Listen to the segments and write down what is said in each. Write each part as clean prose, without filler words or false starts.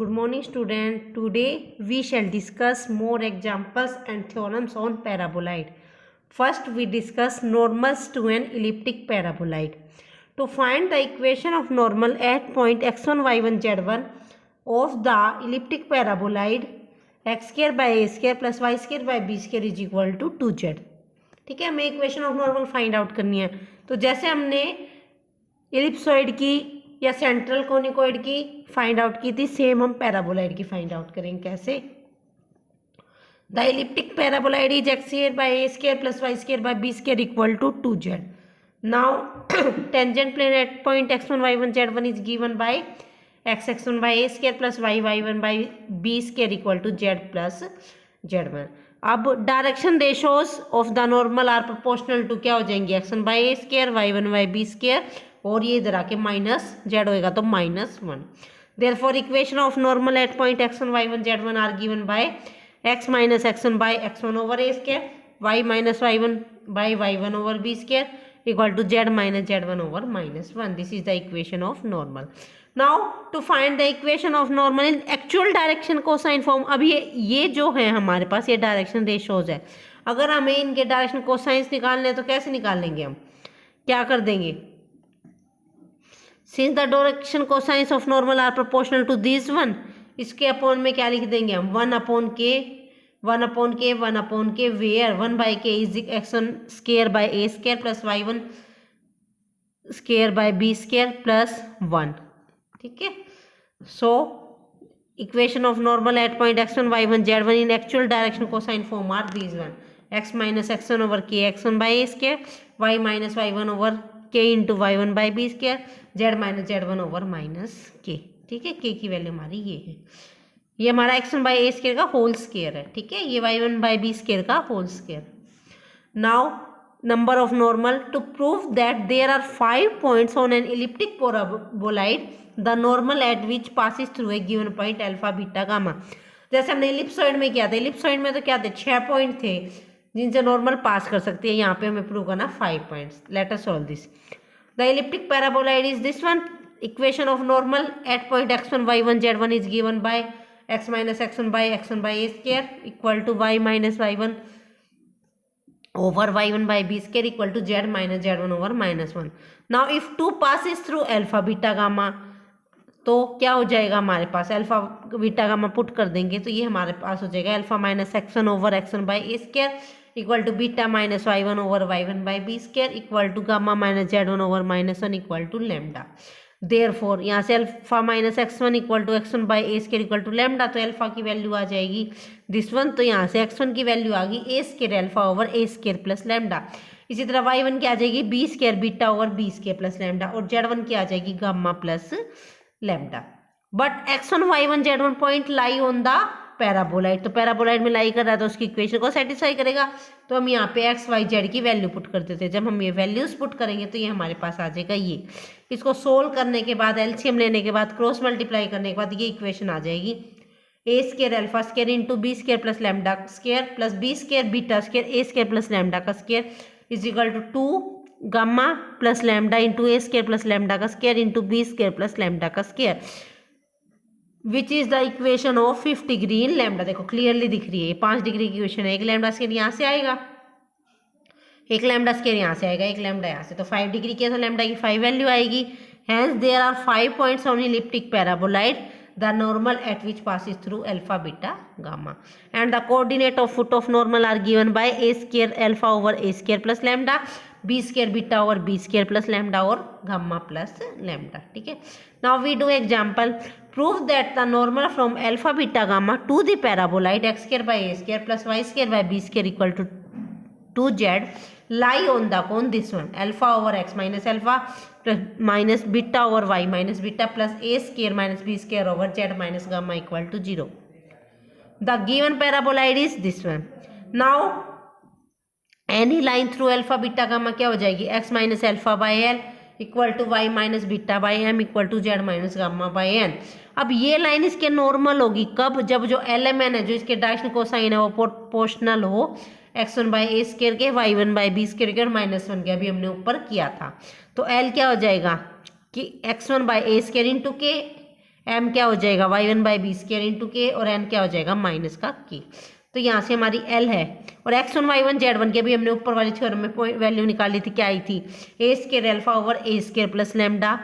Good morning, student. Today we shall discuss more examples and theorems on paraboloid. First, we discuss normals to an elliptic paraboloid. To find the equation of normal at point x1, y1, z1 of the elliptic paraboloid x square by a square plus y square by b square is equal to 2z. ठीक है, हमें equation of normal find out करनी है. तो जैसे हमने ellipsoid की या सेंट्रल कोनिकॉइड की फाइंड आउट की थी, सेम हम पैराबोलाइड की फाइंड आउट करेंगे. कैसे? The elliptic paraboloid is x square by a square plus y square by b square equal to 2z. Now tangent plane at point x1 y1 z1 is given by x1 by a square plus y1 by b square equal to z plus z1. अब direction ratios of the normal are proportional to क्या हो जाएंगे? x1 by a square y1 by b square और ये इधर आके minus z होएगा तो -1. Therefore equation of normal at point x1 y1 z1 are given by x minus x1 by x1 over a square y minus y1 by y1 over b square equal to z minus z1 over -1. This is the equation of normal. Now to find the equation of normal in actual direction cosine form. अब ये जो है हमारे पास ये direction ratios है. अगर हमें इनके डायरेक्शन कोसाइंस निकालने हैं तो कैसे निकाल लेंगे? हम क्या कर देंगे? Since the direction cosines of normal are proportional to this one, इसके अपॉन में क्या लिख देंगे हम? 1 upon k where 1 by k is x1 square by a square plus y1 square by b square plus 1. ठीक है. So equation of normal at point x1 y1 z1 in actual direction cosine form are these one: x minus x1 over k x1 by a square, y minus y1 over k into y1 by b square, z minus z1 over minus k. ठीक है, k की value हमारी ये है. ये हमारा x1 by a square का whole square है. ठीक है, ये y1 बाय बी स्क्वायर का whole square. Now number of normal. To prove that there are 5 points on an elliptic paraboloid, the normal at which passes through a given point alpha beta gamma. जैसे हमने ellipsoid में किया था. Ellipsoid में तो क्या थे? 6 पॉइंट थे जिनसे नॉर्मल पास कर सकते हैं. यहाँ पे हमें प्रूव करना 5 points. Let us solve this. The elliptic paraboloid is this one. Equation of normal at point x1 y1 z1 is given by x minus x1 by a square equal to y minus y1 over y1 by b square equal to z minus z1 over -1. Now if 2 passes through alpha beta gamma, तो क्या हो जाएगा हमारे पास? Alpha beta gamma put कर देंगे तो ये हमारे पास हो जाएगा alpha minus x1 over x1 by a square equal to beta minus y1 over y1 by b square equal to gamma minus z1 over -1 equal to lambda. Therefore यहाँ से alpha minus x1 equal to x1 by a square equal to lambda, तो अल्फा की value आ जाएगी this one. तो यहाँ से x1 की वैल्यू आ गई a square alpha over a square plus lambda. इसी तरह y1 की आ जाएगी b square beta over b square plus lambda और z1 की आ जाएगी gamma plus lambda. But x1 y1 z1 point lie on the paraboloid. तो पैराबोलाइड में लाई कर रहा है तो उसकी इक्वेशन को सेटिस्फाई करेगा. तो हम यहाँ पे x y z की वैल्यू पुट कर देते हैं. जब हम ये वैल्यूज पुट करेंगे तो ये हमारे पास आ जाएगा ये. इसको सोल्व करने के बाद एलसीएम लेने के बाद क्रॉस मल्टीप्लाई करने के बाद ये इक्वेशन आ जाएगी a square alpha square into b square plus lambda square plus b square beta square a square plus lambda का square is equal to 2 gamma plus lambda into a square plus lambda का square into b square plus lambda का square which is the equation of 5 degree in lambda. देखो clearly दिख रही है. 5 degree की equation है. एक लैम्डा स्क्वायर यहाँ से आएगा, एक लैम्डा स्क्वायर यहाँ से आएगा, एक लैम्डा यहाँ से. तो 5 डिग्री किया तो लैम्डा की 5 वैल्यू आएगी. Hence there are 5 points on elliptic paraboloid the normal at which passes through alpha beta gamma and the coordinate of foot of normal are given by a square alpha over a square plus lambda, b square beta over b square plus lambda और gamma plus lambda. ठीक है. Now we do example. Prove that the normal from alpha beta gamma to the paraboloid x square by a square plus y square by b square equal to 2z lie on the cone this one alpha over x minus alpha plus minus beta over y minus beta plus a square minus b square over z minus gamma equal to 0. The given paraboloid is this one. Now any line through alpha beta gamma क्या हो जाएगी? x minus alpha by l equal to y minus beta by m equal to z minus gamma by n. अब ये line इसके normal होगी कब? जब जो LMN है जो इसके डायरेक्शन कोसाइन है वो प्रोपोर्शनल हो x1 बाई ए स्क्वायर के y1 बाई बी स्क्वायर के और -1 के. अभी हमने ऊपर किया था. तो L क्या हो जाएगा कि x1 by a square into के एम क्या हो जाएगा y1 by B square into के, और एन क्या हो जाएगा माइनस का के। तो यहाँ से हमारी एल है, और x1 y1 z1 की अभी हमने ऊपर वाली थ्योरम में वैल्यू निकाली थी, क्या आई थी, a square alpha over a square plus lambda.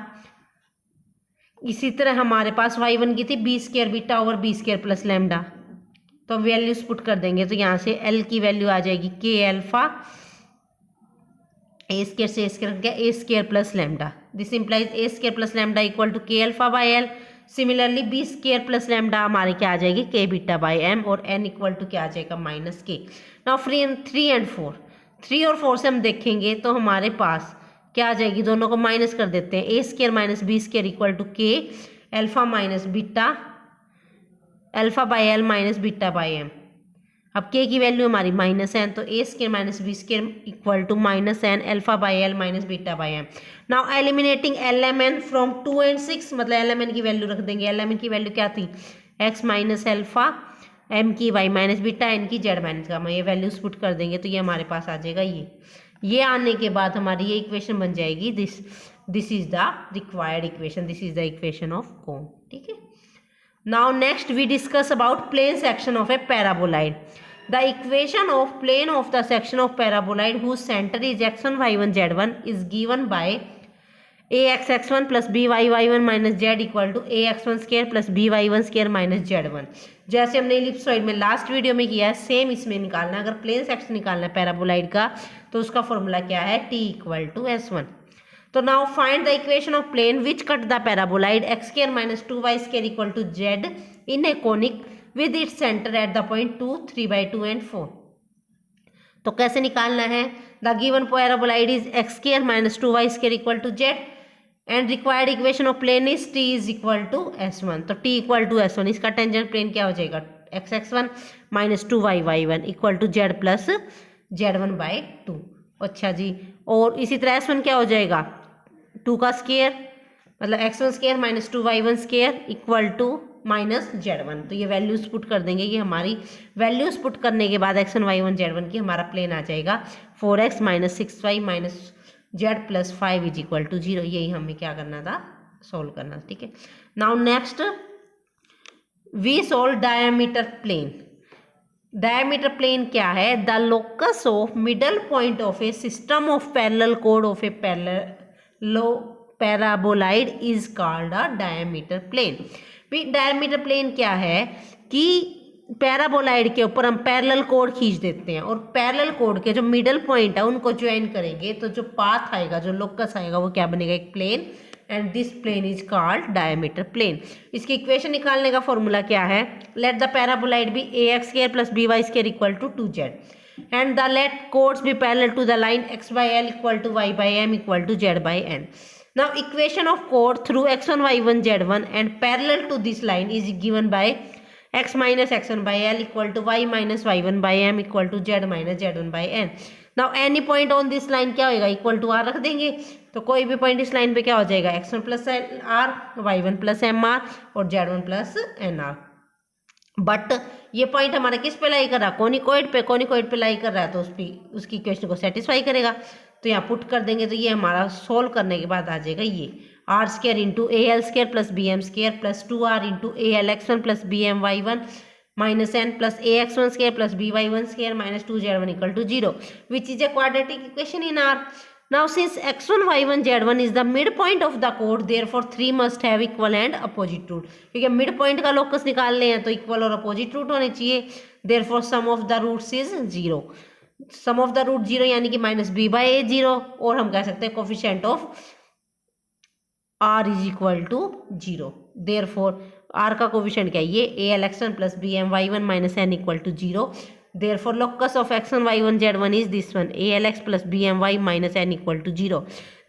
इसी तरह हमारे पास y1 की थी b square beta over b square plus lambda. तो हम वैल्यूज पुट कर देंगे, तो यहाँ से एल की वैल्यू आ जाएगी के एल्फा ए स्केयर से ए स्केयर क्या a square plus lambda. This implies a square plus lambda equal to k alpha by l. Similarly b square plus lambda हमारे क्या आ जाएगी के बीटा बाई एम, और एन इक्वल टू क्या आ जाएगा माइनस के। नाउ 3 और 4, 3 और 4 से हम देखेंगे तो हमारे पास क्या आ जाएगी, दोनों को माइनस कर देते हैं, a square minus b square equal to k alpha minus beta alpha by l minus beta by m. अब के की वैल्यू हमारी माइनस एन, तो a square minus b square equal to minus n alpha by l minus beta by m. Now eliminating l m n from 2 and 6, मतलब l m n की value रख देंगे। L m n की value क्या थी, x minus alpha, M की Y minus beta, N की Z minus gamma. ये वैल्यूज पुट कर देंगे तो ये हमारे पास आ जाएगा ये आने के बाद हमारी ये इक्वेशन बन जाएगी, this is the required equation, this is the equation of cone. ठीक है, now next we discuss about plane section of a paraboloid. The equation of plane of the section of paraboloid whose center is x1 y1 z1 is given by ax x1 plus by y1 minus z equal to ax1 square plus by1 square minus z1। जैसे हमने ellipsoid में last video में किया है, same इसमें निकालना है। अगर प्लेन सेक्शन निकालना है पैराबोलाइड का तो उसका फॉर्मूला क्या है, t इक्वल टू s1। तो now find the equation of plane which cut the paraboloid x square minus 2y square equal to z in a conic with its center at the point 2, 3/2 and 4। तो कैसे निकालना है, the given paraboloid is x square minus 2y square equal to z and required equation of plane is t is equal to s1। तो t equal to s1, इसका tangent plane क्या हो जाएगा, x x1 minus 2y y1 equal to z plus z1 by 2। अच्छा जी, और इसी तरह s1 क्या हो जाएगा, 2 का स्केयर मतलब x1 square minus 2y1 square equal to minus z1। तो ये वैल्यूज पुट कर देंगे, ये हमारी वैल्यूज पुट करने के बाद x1 y1 z1 की हमारा प्लेन आ जाएगा 4x minus 6y minus z plus 5 is equal to 0। यही हमें क्या करना था, सोल्व करना था। ठीक है, now next we solve diameter plane. Diameter plane क्या है, the locus of middle point of a system of parallel कोड of a paraboloid is called a diameter plane. Diameter plane क्या है कि पैराबोलाइड के ऊपर हम पैरेलल कोड खींच देते हैं, और पैरेलल कोड के जो मिडल पॉइंट है उनको ज्वाइन करेंगे, तो जो पाथ आएगा, जो लोकस आएगा, वो क्या बनेगा, एक plane, and this plane is called diameter plane. इसकी इक्वेशन निकालने का फॉर्मूला क्या है, let the paraboloid be a x square plus b y square equal to 2z and the let chords be parallel to the line x by l equal to y by m equal to z by n। Now equation of chord through x1 y1 z1 and parallel to this line is given by x minus x1 by l equal to y minus y1 by m equal to z minus z1 by n। Now any point on this line क्या होएगा, equal to r रख देंगे, तो कोई भी point इस line पे क्या हो जाएगा, x1 plus r, y1 plus mr और z1 प्लस nr। बट ये पॉइंट हमारा किस पे लाई कर रहा है, कोनिकोइड पे लाई कर रहा है, तो उसकी इक्वेशन को सेटिस्फाई करेगा। तो यहाँ पुट कर देंगे, तो ये हमारा सोल्व करने के बाद आ जाएगा ये r square into a l square plus b m square plus 2r into a l x1 plus b m y1 minus n plus a x1 square plus b y1 square minus 2z1 equal to 0 which is a quadratic equation in r. Now since x1 y1 z1 is the midpoint of the chord, therefore 3 must have equal and opposite root। क्योंकि mid point का locus निकालने हैं तो equal और opposite root होने चाहिए, therefore sum of the roots is 0। Sum of the root 0 यानी कि माइनस बी बाई ए 0, और हम कह सकते हैं coefficient of r is equal to 0। Therefore r का कोफिशिएंट क्या है, ये a l x1 plus b m y1 minus n equal to 0। Therefore locus of x1 y1 z1 is this one, alx plus bmy minus n equal to 0।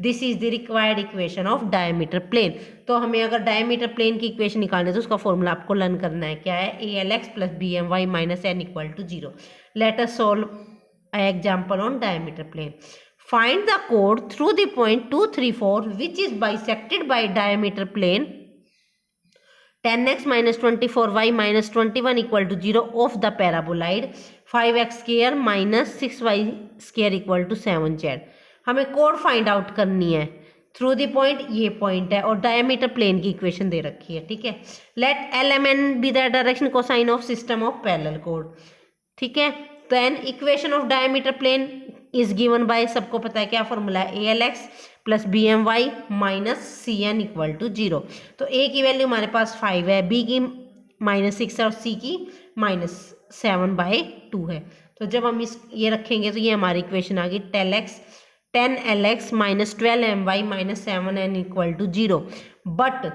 This is the required equation of diameter plane। तो हमें अगर diameter plane की equation निकालनी है तो उसका formula आपको learn करना है, क्या है, alx plus bmy minus n equal to 0। Let us solve an example on diameter plane। Find the chord through the point 2, 3, 4 which is bisected by diameter plane 10x minus 24y minus 21 equal to 0 of the paraboloid 5x square minus 6y square equal to 7z। हमें code find out करनी है through the point, ये point है, और diameter plane की equation दे रखी है, ठीक है। Let l m n be the direction cosine of system of parallel कोड, ठीक है। Then equation of diameter plane is given by, सबको पता है क्या फॉर्मूला है, a l x plus b m y minus c n equal to 0। तो ए की वैल्यू हमारे पास 5 है, बी की -6 है और सी की -7/2 है। तो जब हम इस ये रखेंगे तो ये हमारी इक्वेशन आ गई 10LX minus 12MY minus 7N equal to 0। But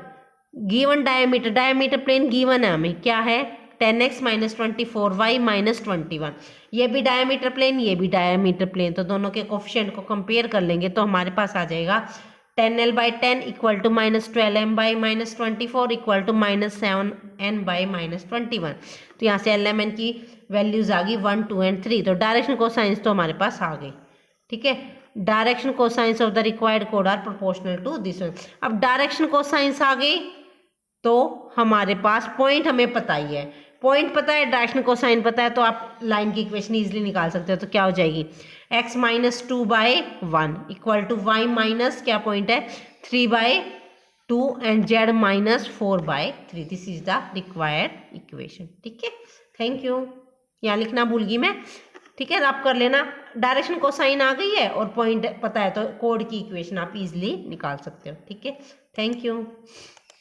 given diameter plane given है हमें, क्या है, 10x माइनस 24y माइनस 21। ये भी डायमीटर प्लेन, ये भी डायमीटर प्लेन, तो दोनों के कोफिशिएंट को कंपेयर कर लेंगे तो हमारे पास आ जाएगा 10L/10 equal to minus 12M/ minus 24 equal to minus 7N/ minus 21। तो यहाँ से LMN की वैल्यूज आ गई 1, 2 एंड 3। तो डायरेक्शन कोसाइंस तो हमारे पास आ गई, ठीक है। Direction cosines of the required कोड are proportional to this one. अब डायरेक्शन कोसाइंस आ गई तो हमारे पास पॉइंट हमें पता ही है, पॉइंट पता है, डायरेक्शन कोसाइन पता है, तो आप लाइन की इक्वेशन इजीली निकाल सकते हो। तो क्या हो जाएगी, x minus 2/1 equal to y minus क्या पॉइंट है 3/2 and z minus 4/3। This is the required equation, ठीक है। थैंक यू, यहाँ लिखना भूल गई मैं, ठीक है। आप कर लेना, डायरेक्शन कोसाइन आ गई है और पॉइंट पता है तो कोड की इक्वेशन आप इजीली निकाल सकते हो, ठीक है। Thank you.